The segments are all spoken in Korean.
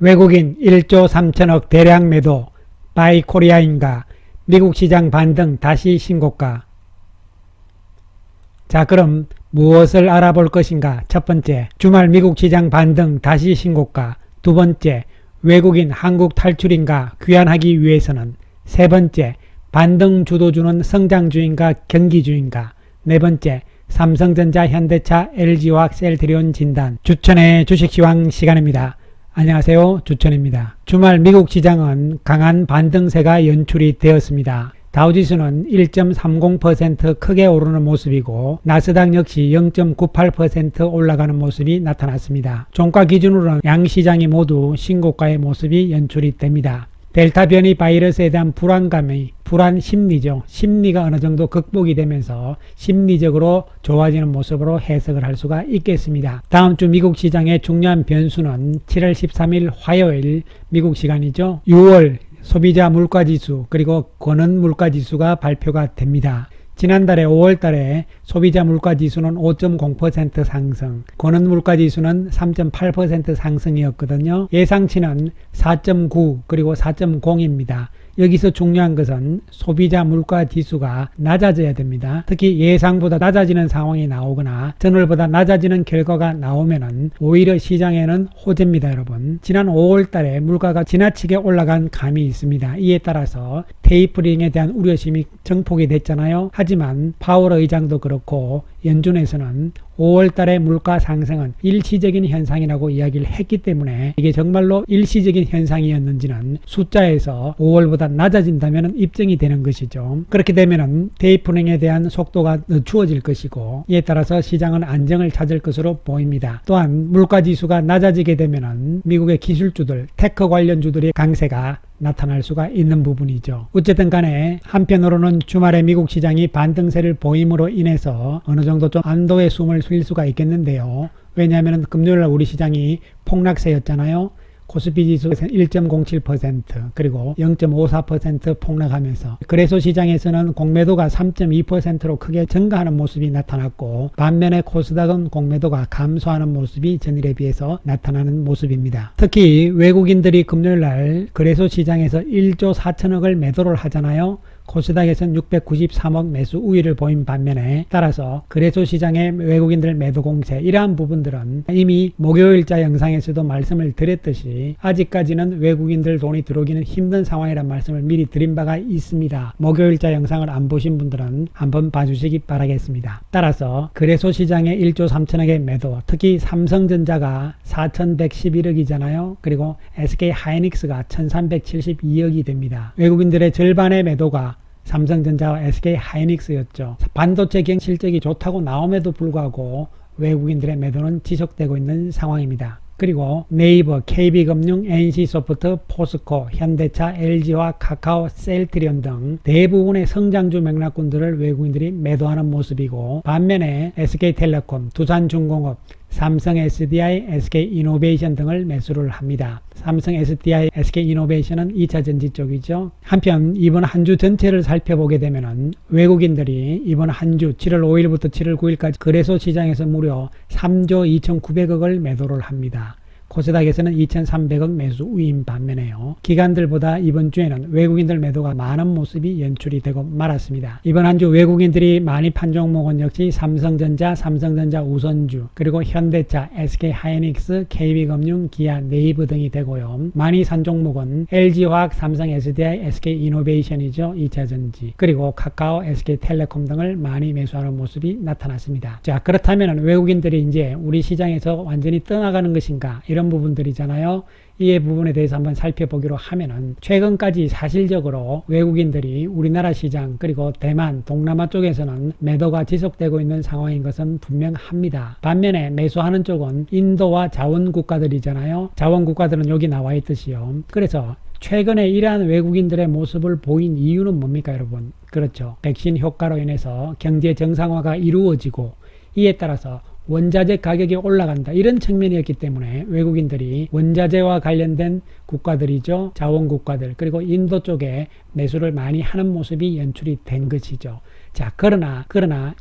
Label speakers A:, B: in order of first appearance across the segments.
A: 외국인 1조 3천억 대량 매도, 바이 코리아인가, 미국 시장 반등 다시 신고가. 자, 그럼 무엇을 알아볼 것인가? 첫 번째, 주말 미국 시장 반등 다시 신고가. 두 번째, 외국인 한국 탈출인가 귀환하기 위해서는. 세 번째, 반등 주도주는 성장주인가 경기주인가. 네 번째, 삼성전자, 현대차, LG화학, 셀트리온 진단. 주천의 주식시황 시간입니다. 안녕하세요, 주천입니다. 주말 미국 시장은 강한 반등세가 연출이 되었습니다. 다우지수는 1.30% 크게 오르는 모습이고 나스닥 역시 0.98% 올라가는 모습이 나타났습니다. 종가 기준으로는 양시장이 모두 신고가의 모습이 연출이 됩니다. 델타 변이 바이러스에 대한 불안 심리죠. 심리가 어느 정도 극복이 되면서 심리적으로 좋아지는 모습으로 해석을 할 수가 있겠습니다. 다음 주 미국 시장의 중요한 변수는 7월 13일 화요일 미국 시간이죠. 6월 소비자 물가지수 그리고 권은 물가지수가 발표가 됩니다. 지난달에 5월달에 소비자 물가지수는 5.0% 상승, 권은 물가지수는 3.8% 상승이었거든요. 예상치는 4.9 그리고 4.0입니다. 여기서 중요한 것은 소비자 물가 지수가 낮아져야 됩니다. 특히 예상보다 낮아지는 상황이 나오거나 전월보다 낮아지는 결과가 나오면은 오히려 시장에는 호재입니다, 여러분. 지난 5월 달에 물가가 지나치게 올라간 감이 있습니다. 이에 따라서 테이퍼링에 대한 우려심이 증폭이 됐잖아요. 하지만 파월 의장도 그렇고 연준에서는 5월 달의 물가 상승은 일시적인 현상이라고 이야기를 했기 때문에 이게 정말로 일시적인 현상이었는지는 숫자에서 5월보다 낮아진다면 입증이 되는 것이죠. 그렇게 되면 테이퍼링에 대한 속도가 늦추어질 것이고 이에 따라서 시장은 안정을 찾을 것으로 보입니다. 또한 물가지수가 낮아지게 되면 미국의 기술주들, 테크 관련주들의 강세가 나타날 수가 있는 부분이죠. 어쨌든 간에 한편으로는 주말에 미국 시장이 반등세를 보임으로 인해서 어느 정도 좀 안도의 숨을 쉴 수가 있겠는데요. 왜냐하면 금요일날 우리 시장이 폭락세였잖아요. 코스피 지수에서는 1.07% 그리고 0.54% 폭락하면서 거래소 시장에서는 공매도가 3.2%로 크게 증가하는 모습이 나타났고 반면에 코스닥은 공매도가 감소하는 모습이 전일에 비해서 나타나는 모습입니다. 특히 외국인들이 금요일날 거래소 시장에서 1조 4천억을 매도를 하잖아요. 코스닥에서는 693억 매수 우위를 보인 반면에 따라서 거래소 시장의 외국인들 매도 공세 이러한 부분들은 이미 목요일자 영상에서도 말씀을 드렸듯이 아직까지는 외국인들 돈이 들어오기는 힘든 상황이라는 말씀을 미리 드린 바가 있습니다. 목요일자 영상을 안 보신 분들은 한번 봐주시기 바라겠습니다. 따라서 거래소 시장의 1조 3천억의 매도, 특히 삼성전자가 4,111억이잖아요. 그리고 SK하이닉스가 1,372억이 됩니다. 외국인들의 절반의 매도가 삼성전자와 SK하이닉스였죠. 반도체 경 실적이 좋다고 나옴에도 불구하고 외국인들의 매도는 지속되고 있는 상황입니다. 그리고 네이버, KB금융, NC소프트, 포스코, 현대차, LG와 카카오, 셀트리온 등 대부분의 성장주 맥락군들을 외국인들이 매도하는 모습이고 반면에 SK텔레콤, 두산중공업, 삼성 SDI, SK이노베이션 등을 매수를 합니다. 삼성 SDI, SK이노베이션은 2차전지 쪽이죠. 한편 이번 한 주 전체를 살펴보게 되면 외국인들이 이번 한 주 7월 5일부터 7월 9일까지 거래소 시장에서 무려 3조 2,900억을 매도를 합니다. 코스닥에서는 2,300억 매수 우위인 반면에요. 기관들보다 이번 주에는 외국인들 매도가 많은 모습이 연출이 되고 말았습니다. 이번 한 주 외국인들이 많이 판 종목은 역시 삼성전자, 삼성전자 우선주, 그리고 현대차, SK하이닉스, KB금융, 기아, 네이버 등이 되고요. 많이 산 종목은 LG화학, 삼성 SDI, SK이노베이션이죠. 2차전지, 그리고 카카오, SK텔레콤 등을 많이 매수하는 모습이 나타났습니다. 자, 그렇다면 외국인들이 이제 우리 시장에서 완전히 떠나가는 것인가? 이런 부분들이잖아요. 이 부분에 대해서 한번 살펴보기로 하면은 최근까지 사실적으로 외국인들이 우리나라 시장 그리고 대만, 동남아 쪽에서는 매도가 지속되고 있는 상황인 것은 분명합니다. 반면에 매수하는 쪽은 인도와 자원국가들이잖아요. 자원국가들은 여기 나와 있듯이요. 그래서 최근에 이러한 외국인들의 모습을 보인 이유는 뭡니까, 여러분? 그렇죠. 백신 효과로 인해서 경제 정상화가 이루어지고 이에 따라서 원자재 가격이 올라간다 이런 측면이었기 때문에 외국인들이 원자재와 관련된 국가들이죠. 자원국가들 그리고 인도 쪽에 매수를 많이 하는 모습이 연출이 된 것이죠. 자, 그러나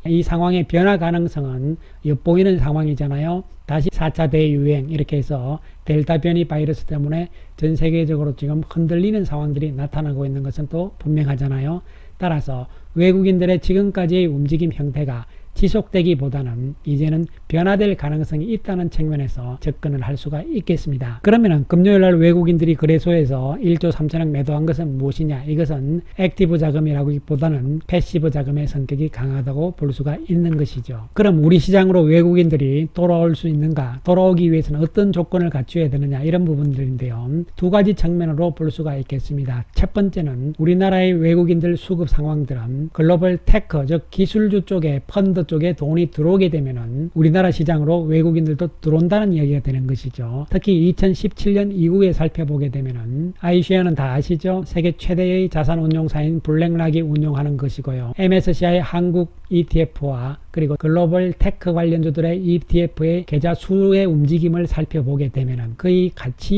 A: 이 상황의 변화 가능성은 엿보이는 상황이잖아요. 다시 4차 대유행 이렇게 해서 델타 변이 바이러스 때문에 전 세계적으로 지금 흔들리는 상황들이 나타나고 있는 것은 또 분명하잖아요. 따라서 외국인들의 지금까지의 움직임 형태가 지속되기보다는 이제는 변화될 가능성이 있다는 측면에서 접근을 할 수가 있겠습니다. 그러면은 금요일날 외국인들이 거래소에서 1조 3천억 매도한 것은 무엇이냐? 이것은 액티브 자금이라기보다는 패시브 자금의 성격이 강하다고 볼 수가 있는 것이죠. 그럼 우리 시장으로 외국인들이 돌아올 수 있는가? 돌아오기 위해서는 어떤 조건을 갖춰야 되느냐? 이런 부분들인데요. 두 가지 측면으로 볼 수가 있겠습니다. 첫 번째는 우리나라의 외국인들 수급 상황들은 글로벌 테크, 즉 기술주 쪽에 펀드 쪽에 돈이 들어오게 되면은 우리나라 시장으로 외국인들도 들어온다는 이야기가 되는 것이죠. 특히 2017년 이후에 살펴보게 되면은 iShare는 다 아시죠? 세계 최대의 자산 운용사인 블랙락이 운용하는 것이고요. MSCI 한국 ETF와 그리고 글로벌 테크 관련주들의 ETF의 계좌 수의 움직임을 살펴보게 되면은 거의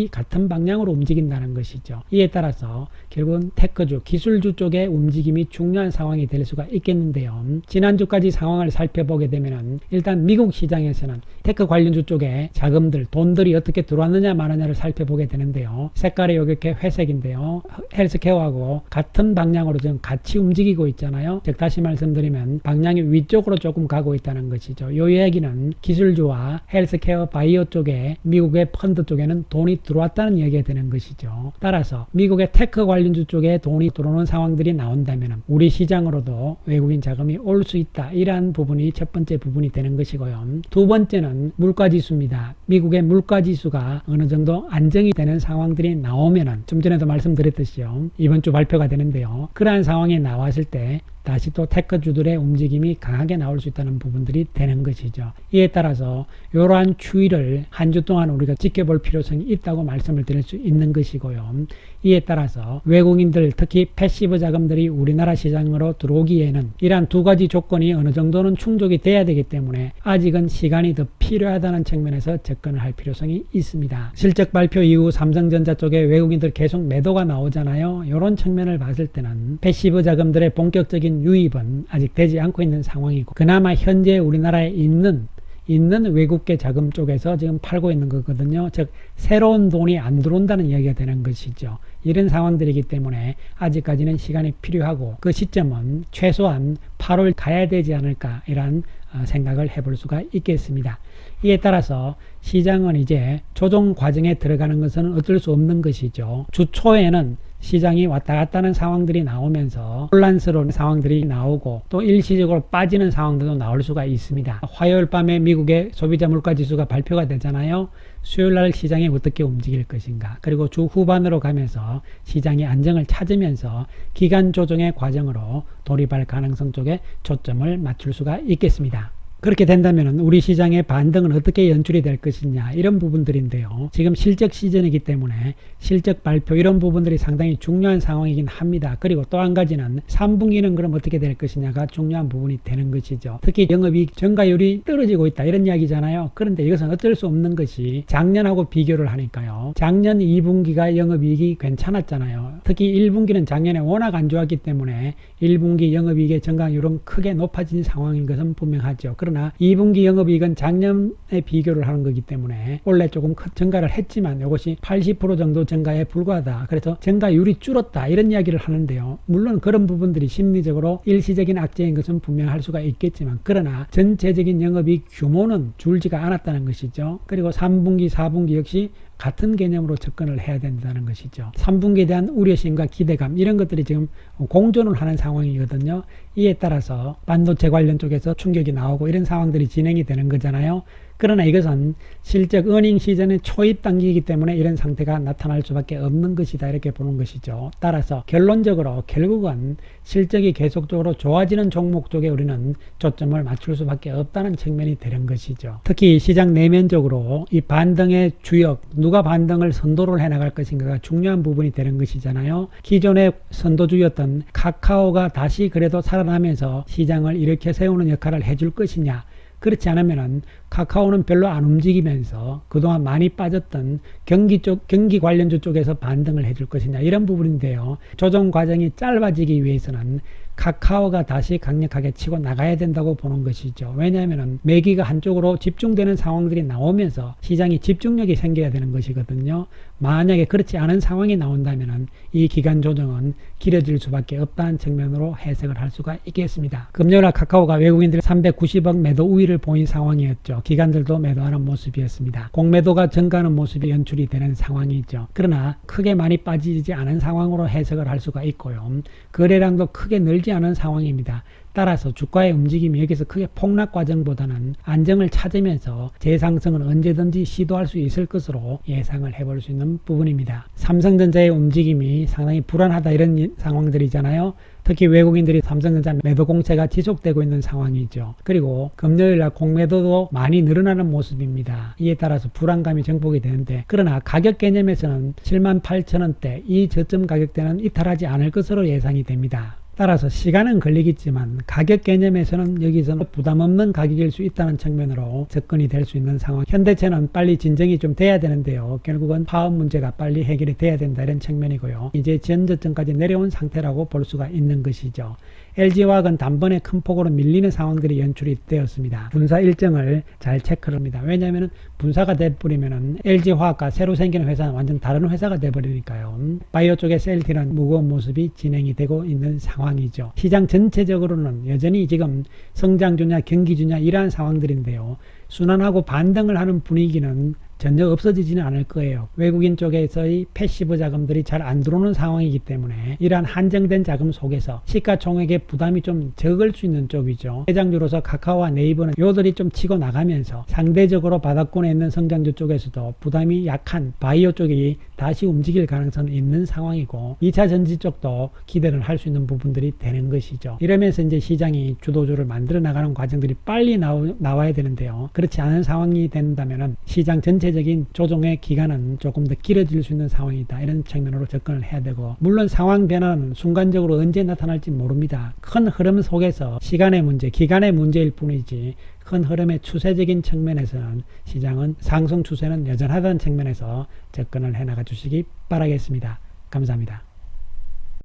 A: 같은 방향으로 움직인다는 것이죠. 이에 따라서 결국은 테크주, 기술주 쪽의 움직임이 중요한 상황이 될 수가 있겠는데요. 지난주까지 상황을 살펴보게 되면은 일단 미국 시장에서는 테크 관련주 쪽에 자금들, 돈들이 어떻게 들어왔느냐 마느냐를 살펴보게 되는데요. 색깔이 이렇게 회색인데요. 헬스케어하고 같은 방향으로 지금 같이 움직이고 있잖아요. 즉 다시 말씀드리면 방향이 위쪽으로 조금 가고 있다는 것이죠. 이 이야기는 기술주와 헬스케어 바이오 쪽에 미국의 펀드 쪽에는 돈이 들어왔다는 이야기가 되는 것이죠. 따라서 미국의 테크 관련주 쪽에 돈이 들어오는 상황들이 나온다면 우리 시장으로도 외국인 자금이 올 수 있다. 이러한 부분이 첫 번째 부분이 되는 것이고요. 두 번째는 물가지수입니다. 미국의 물가지수가 어느 정도 안정이 되는 상황들이 나오면은 좀 전에도 말씀드렸듯이요. 이번 주 발표가 되는데요. 그러한 상황이 나왔을 때 다시 또 테크주들의 움직임이 강하게 나올 수 있다는 부분들이 되는 것이죠. 이에 따라서 이러한 추이를 한 주 동안 우리가 지켜볼 필요성이 있다고 말씀을 드릴 수 있는 것이고요. 이에 따라서 외국인들 특히 패시브 자금들이 우리나라 시장으로 들어오기에는 이러한 두 가지 조건이 어느 정도는 충족이 돼야 되기 때문에 아직은 시간이 더 필요하다는 측면에서 접근을 할 필요성이 있습니다. 실적 발표 이후 삼성전자 쪽에 외국인들 계속 매도가 나오잖아요. 이런 측면을 봤을 때는 패시브 자금들의 본격적인 유입은 아직 되지 않고 있는 상황이고 그나마 현재 우리나라에 있는 외국계 자금 쪽에서 지금 팔고 있는 거거든요. 즉 새로운 돈이 안 들어온다는 이야기가 되는 것이죠. 이런 상황들이기 때문에 아직까지는 시간이 필요하고 그 시점은 최소한 8월 가야 되지 않을까 이런 생각을 해볼 수가 있겠습니다. 이에 따라서 시장은 이제 조정 과정에 들어가는 것은 어쩔 수 없는 것이죠. 주 초에는 시장이 왔다 갔다 하는 상황들이 나오면서 혼란스러운 상황들이 나오고 또 일시적으로 빠지는 상황들도 나올 수가 있습니다. 화요일 밤에 미국의 소비자 물가지수가 발표가 되잖아요. 수요일날 시장이 어떻게 움직일 것인가, 그리고 주 후반으로 가면서 시장이 안정을 찾으면서 기간 조정의 과정으로 돌입할 가능성 쪽에 초점을 맞출 수가 있겠습니다. 그렇게 된다면 우리 시장의 반등은 어떻게 연출이 될 것이냐 이런 부분들인데요. 지금 실적 시즌이기 때문에 실적 발표 이런 부분들이 상당히 중요한 상황이긴 합니다. 그리고 또 한 가지는 3분기는 그럼 어떻게 될 것이냐가 중요한 부분이 되는 것이죠. 특히 영업이익 전가율이 떨어지고 있다 이런 이야기잖아요. 그런데 이것은 어쩔 수 없는 것이 작년하고 비교를 하니까요. 작년 2분기가 영업이익이 괜찮았잖아요. 특히 1분기는 작년에 워낙 안 좋았기 때문에 1분기 영업이익의 전가율은 크게 높아진 상황인 것은 분명하죠. 그러나 2분기 영업이익은 작년에 비교를 하는 거기 때문에 원래 조금 증가를 했지만 이것이 80% 정도 증가에 불과하다. 그래서 증가율이 줄었다 이런 이야기를 하는데요. 물론 그런 부분들이 심리적으로 일시적인 악재인 것은 분명할 수가 있겠지만 그러나 전체적인 영업이익 규모는 줄지가 않았다는 것이죠. 그리고 3분기 4분기 역시 같은 개념으로 접근을 해야 된다는 것이죠. 3분기에 대한 우려심과 기대감 이런 것들이 지금 공존을 하는 상황이거든요. 이에 따라서 반도체 관련 쪽에서 충격이 나오고 이런 상황들이 진행이 되는 거잖아요. 그러나 이것은 실적 어닝 시즌의 초입 단계이기 때문에 이런 상태가 나타날 수밖에 없는 것이다 이렇게 보는 것이죠. 따라서 결론적으로 결국은 실적이 계속적으로 좋아지는 종목 쪽에 우리는 초점을 맞출 수밖에 없다는 측면이 되는 것이죠. 특히 시장 내면적으로 이 반등의 주역 누가 반등을 선도를 해나갈 것인가가 중요한 부분이 되는 것이잖아요. 기존의 선도주였던 카카오가 다시 그래도 살아나면서 시장을 일으켜 세우는 역할을 해줄 것이냐, 그렇지 않으면 카카오는 별로 안 움직이면서 그동안 많이 빠졌던 경기 관련주 쪽에서 반등을 해줄 것이냐, 이런 부분인데요. 조정 과정이 짧아지기 위해서는 카카오가 다시 강력하게 치고 나가야 된다고 보는 것이죠. 왜냐하면 매기가 한쪽으로 집중되는 상황들이 나오면서 시장이 집중력이 생겨야 되는 것이거든요. 만약에 그렇지 않은 상황이 나온다면 이 기간 조정은 길어질 수밖에 없다는 측면으로 해석을 할 수가 있겠습니다. 금요일날 카카오가 외국인들이 390억 매도 우위를 보인 상황이었죠. 기관들도 매도하는 모습이었습니다. 공매도가 증가하는 모습이 연출이 되는 상황이죠. 그러나 크게 많이 빠지지 않은 상황으로 해석을 할 수가 있고요. 거래량도 크게 늘지 않은 상황입니다. 따라서 주가의 움직임이 여기서 크게 폭락 과정보다는 안정을 찾으면서 재상승은 언제든지 시도할 수 있을 것으로 예상을 해볼 수 있는 부분입니다. 삼성전자의 움직임이 상당히 불안하다, 이런 상황들이잖아요. 특히 외국인들이 삼성전자 매도 공세가 지속되고 있는 상황이죠. 그리고 금요일날 공매도도 많이 늘어나는 모습입니다. 이에 따라서 불안감이 정복이 되는데, 그러나 가격 개념에서는 78,000원대 이 저점 가격대는 이탈하지 않을 것으로 예상이 됩니다. 따라서 시간은 걸리겠지만 가격 개념에서는 여기서는 부담 없는 가격일 수 있다는 측면으로 접근이 될 수 있는 상황. 현대차는 빨리 진정이 좀 돼야 되는데요. 결국은 파업 문제가 빨리 해결이 돼야 된다, 이런 측면이고요. 이제 전저점까지 내려온 상태라고 볼 수가 있는 것이죠. LG화학은 단번에 큰 폭으로 밀리는 상황들이 연출이 되었습니다. 분사 일정을 잘 체크를 합니다. 왜냐하면 분사가 돼버리면 LG화학과 새로 생기는 회사는 완전 다른 회사가 돼버리니까요. 바이오 쪽의 셀티는 무거운 모습이 진행이 되고 있는 상황이죠. 시장 전체적으로는 여전히 지금 성장주냐 경기주냐 이러한 상황들인데요. 순환하고 반등을 하는 분위기는 전혀 없어지지는 않을 거예요. 외국인 쪽에서의 패시브 자금들이 잘 안 들어오는 상황이기 때문에 이러한 한정된 자금 속에서 시가총액의 부담이 좀 적을 수 있는 쪽이죠. 대장주로서 카카오와 네이버는 요들이 좀 치고 나가면서 상대적으로 바닥권에 있는 성장주 쪽에서도 부담이 약한 바이오 쪽이 다시 움직일 가능성이 있는 상황이고, 2차 전지 쪽도 기대를 할 수 있는 부분들이 되는 것이죠. 이러면서 이제 시장이 주도주를 만들어 나가는 과정들이 빨리 나와야 되는데요. 그렇지 않은 상황이 된다면 시장 전체적인 조정의 기간은 조금 더 길어질 수 있는 상황이다, 이런 측면으로 접근을 해야 되고, 물론 상황 변화는 순간적으로 언제 나타날지 모릅니다. 큰 흐름 속에서 시간의 문제, 기간의 문제일 뿐이지 큰 흐름의 추세적인 측면에서는 시장은 상승 추세는 여전하다는 측면에서 접근을 해 나가 주시기 바라겠습니다. 감사합니다.